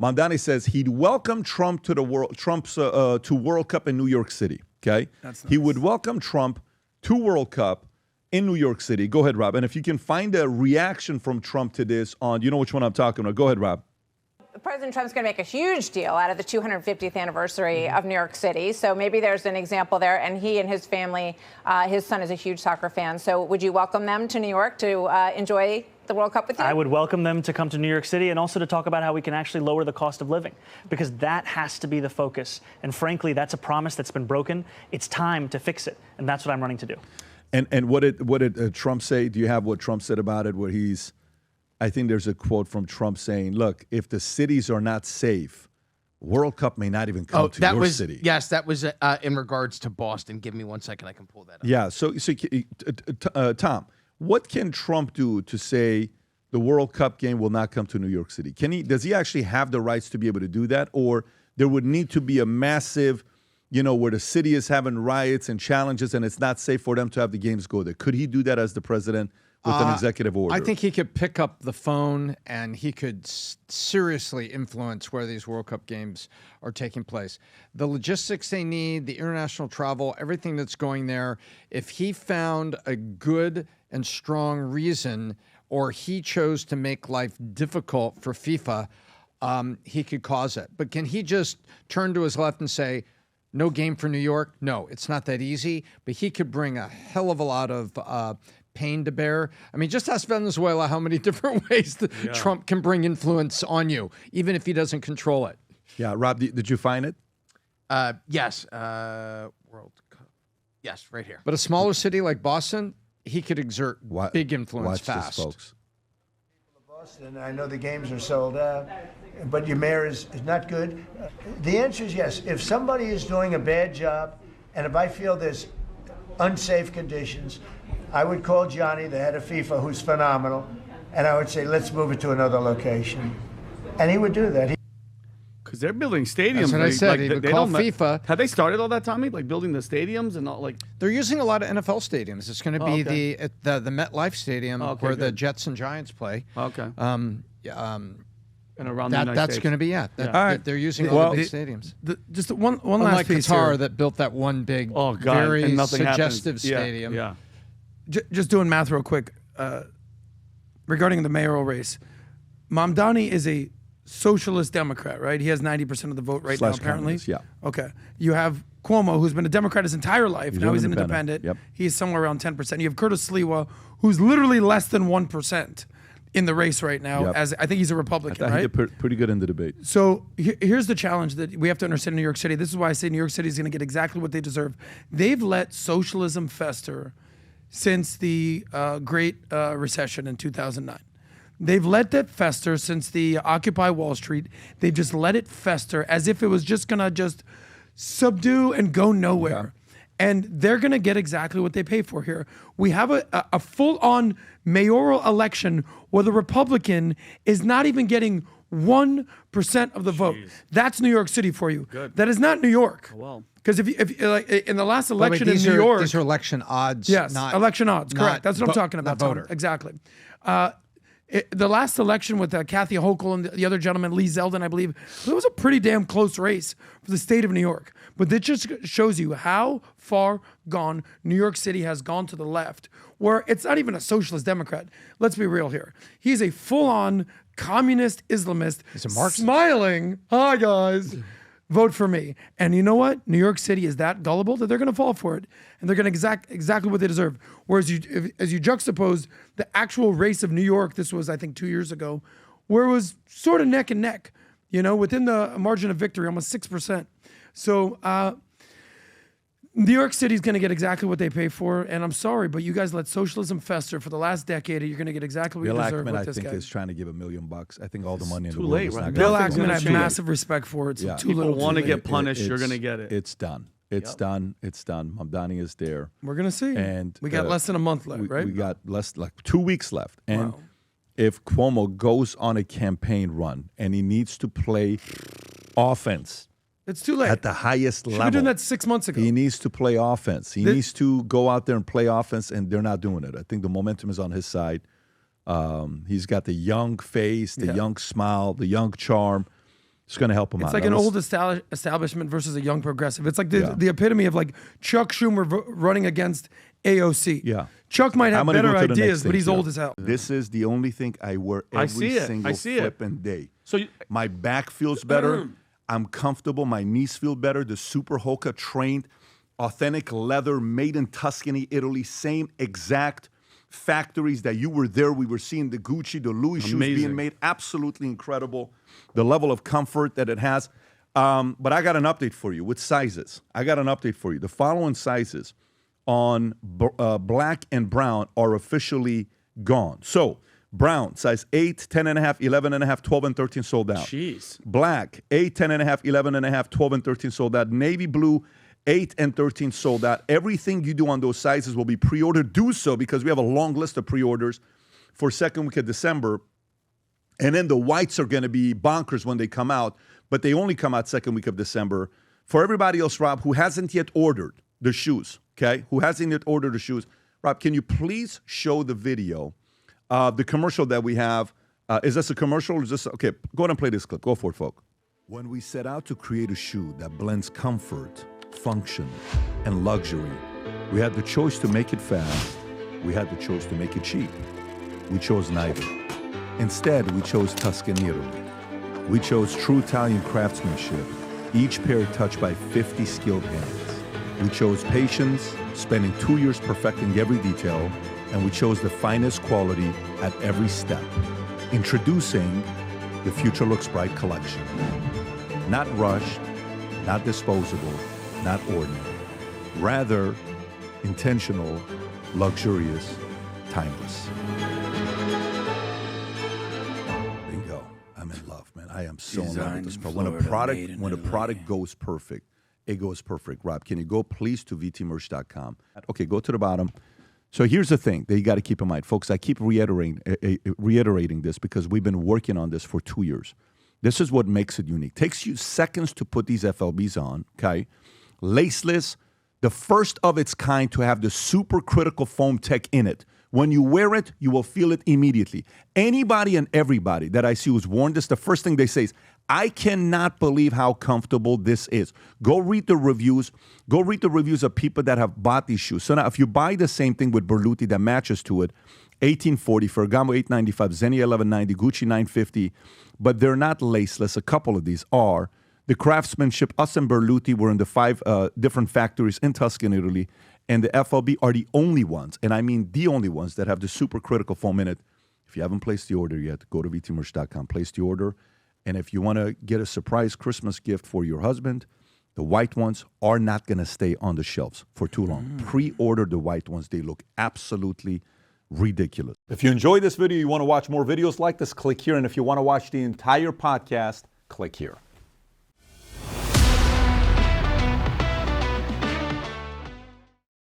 Mamdani says he'd welcome Trump to to World Cup in New York City. Okay, That's nice. He would welcome Trump to World Cup in New York City. Go ahead, Rob. And if you can find a reaction from Trump to this on, you know which one I'm talking about. Go ahead, Rob. President Trump's going to make a huge deal out of the 250th anniversary of New York City. So maybe there's an example there. And he and his family, his son is a huge soccer fan. So would you welcome them to New York to enjoy the World Cup with you? I would welcome them to come to New York City and also to talk about how we can actually lower the cost of living, because that has to be the focus. And frankly, that's a promise that's been broken. It's time to fix it. And that's what I'm running to do. And what did Trump say? Do you have what Trump said about it? Where I think there's a quote from Trump saying, look, if the cities are not safe, World Cup may not even come to your city. Yes, that was in regards to Boston. Give me 1 second. I can pull that up. Yeah. So Tom, what can Trump do to say the World Cup game will not come to New York City? Does he actually have the rights to be able to do that? Or there would need to be a massive, where the city is having riots and challenges and it's not safe for them to have the games go there? Could he do that as the president with an executive order? I think he could pick up the phone and he could seriously influence where these World Cup games are taking place. The logistics they need, the international travel, everything that's going there, if he found a good and strong reason, or he chose to make life difficult for FIFA, he could cause it. But can he just turn to his left and say, no game for New York? No, it's not that easy. But he could bring a hell of a lot of pain to bear. I mean, just ask Venezuela how many different ways Trump can bring influence on you, even if he doesn't control it. Yeah, Rob, did you find it? Yes. World Cup. Yes, right here. But a smaller city like Boston, he could exert big influence watch fast. This, folks. Boston, I know the games are sold out, but your mayor is not good. The answer is yes. If somebody is doing a bad job, and if I feel there's unsafe conditions, I would call Johnny, the head of FIFA, who's phenomenal, and I would say, let's move it to another location. And he would do that. Because they're building stadiums. That's what I said. He would call FIFA. Have they started all that, Tommy? Like building the stadiums and all, like? They're using a lot of NFL stadiums. It's going to be the MetLife Stadium where the Jets and Giants play. Okay. And around that's going to be All right. They're using all the big stadiums. Just one last Unlike piece Qatar here. that built that one big, very suggestive stadium. Yeah. Just doing math real quick regarding the mayoral race. Mamdani is a socialist Democrat, right? He has 90% of the vote right now, apparently. Yeah. Okay. You have Cuomo, who's been a Democrat his entire life. Now he's an independent. Yep. He's somewhere around 10%. You have Curtis Sliwa, who's literally less than 1% in the race right now. Yep. As I think he's a Republican, I think right? they're pretty good in the debate. So here's the challenge that we have to understand in New York City. This is why I say New York City is going to get exactly what they deserve. They've let socialism fester since the Great Recession in 2009. They've let that fester since the Occupy Wall Street. They've just let it fester as if it was just going to just subdue and go nowhere. Yeah. And they're going to get exactly what they pay for here. We have a full-on mayoral election where the Republican is not even getting 1% of the vote. That's New York City for you. Good. That is not New York. Oh, well. Because if like in the last election in these New York, these are election odds. yes, not, election odds. Correct. That's what I'm talking about. Not voter. Tom. Exactly. The last election with Kathy Hochul and the other gentleman, Lee Zeldin, I believe, it was a pretty damn close race for the state of New York. But this just shows you how far gone New York City has gone to the left, where it's not even a socialist Democrat. Let's be real here. He's a full-on communist Islamist. He's a Marxist. Smiling. Hi, guys. Vote for me. And you know what? New York City is that gullible that they're going to fall for it. And they're going to exactly what they deserve. Whereas as you juxtapose the actual race of New York, this was, I think, 2 years ago, where it was sort of neck and neck, within the margin of victory, almost 6%. So New York City is going to get exactly what they pay for. And I'm sorry, but you guys let socialism fester for the last decade. And you're going to get exactly what you deserve with this guy. I think, is trying to give $1 million. I think all the money in the world late, is right? not Bill going to Ackman, I have massive respect for it. So too People little. want to too get late. punished. You're going to get it. It's done. It's done. It's done. Mamdani is there. We're going to see. And we got less than a month left, right? We got like 2 weeks left. And if Cuomo goes on a campaign run and he needs to play offense, it's too late. At the highest level. Should have done that 6 months ago. He needs to play offense. He needs to go out there and play offense, and they're not doing it. I think the momentum is on his side. He's got the young face, the young smile, the young charm. It's going to help them out. It's like Now, an let's- old establishment versus a young progressive. It's like the epitome of like Chuck Schumer running against AOC. Yeah. Chuck might have I'm gonna better go to the next ideas, thing but he's here. old as hell. This is the only thing I wear every see it. single I see it. flipping day. So My back feels better. I'm comfortable. My knees feel better. The Super Hoka trained, authentic leather, made in Tuscany, Italy. Same exact factories that you were there. We were seeing the Gucci, the Louis shoes being Amazing. made. Absolutely incredible. The level of comfort that it has. But I got an update for you with sizes. I got an update for you. The following sizes on black and brown are officially gone. So brown, size 8, 10.5, 11.5, 12, and 13 sold out. Jeez. Black, 8, 10.5, 11.5, 12, and 13 sold out. Navy blue, 8 and 13 sold out. Everything you do on those sizes will be pre-ordered. Do so because we have a long list of pre-orders for second week of December. And then the whites are going to be bonkers when they come out, but they only come out second week of December. For everybody else, Rob, who hasn't yet ordered the shoes, okay? Who hasn't yet ordered the shoes, Rob, can you please show the video, the commercial that we have? Is this a commercial or is this, okay, go ahead and play this clip. Go for it, folk. When we set out to create a shoe that blends comfort, function, and luxury, we had the choice to make it fast. We had the choice to make it cheap. We chose neither. Instead, we chose Tuscany, Italy. We chose true Italian craftsmanship, each pair touched by 50 skilled hands. We chose patience, spending 2 years perfecting every detail, and we chose the finest quality at every step. Introducing the Future Looks Bright collection. Not rushed, not disposable, not ordinary. Rather, intentional, luxurious, timeless. Bingo. I'm in love, man. I am so in love with this product. When a product goes perfect, it goes perfect. Rob, can you go please to vtmerch.com? Okay, go to the bottom. So here's the thing that you got to keep in mind, folks. I keep reiterating this because we've been working on this for 2 years. This is what makes it unique. Takes you seconds to put these FLBs on, okay? Laceless, the first of its kind to have the supercritical foam tech in it. When you wear it, you will feel it immediately. Anybody and everybody that I see who's worn this, the first thing they say is, I cannot believe how comfortable this is. Go read the reviews. Go read the reviews of people that have bought these shoes. So now if you buy the same thing with Berluti that matches to it, $1840, Ferragamo $895, Xenia $1190, Gucci $950, but they're not laceless. A couple of these are. The craftsmanship, us and Berluti were in the 5 different factories in Tuscany, Italy, and the FLB are the only ones, and I mean the only ones that have the supercritical foam in it. If you haven't placed the order yet, go to vtmerch.com, place the order. And if you want to get a surprise Christmas gift for your husband, the white ones are not going to stay on the shelves for too long. Pre-order the white ones. They look absolutely ridiculous. If you enjoyed this video, you want to watch more videos like this, click here. And if you want to watch the entire podcast, click here.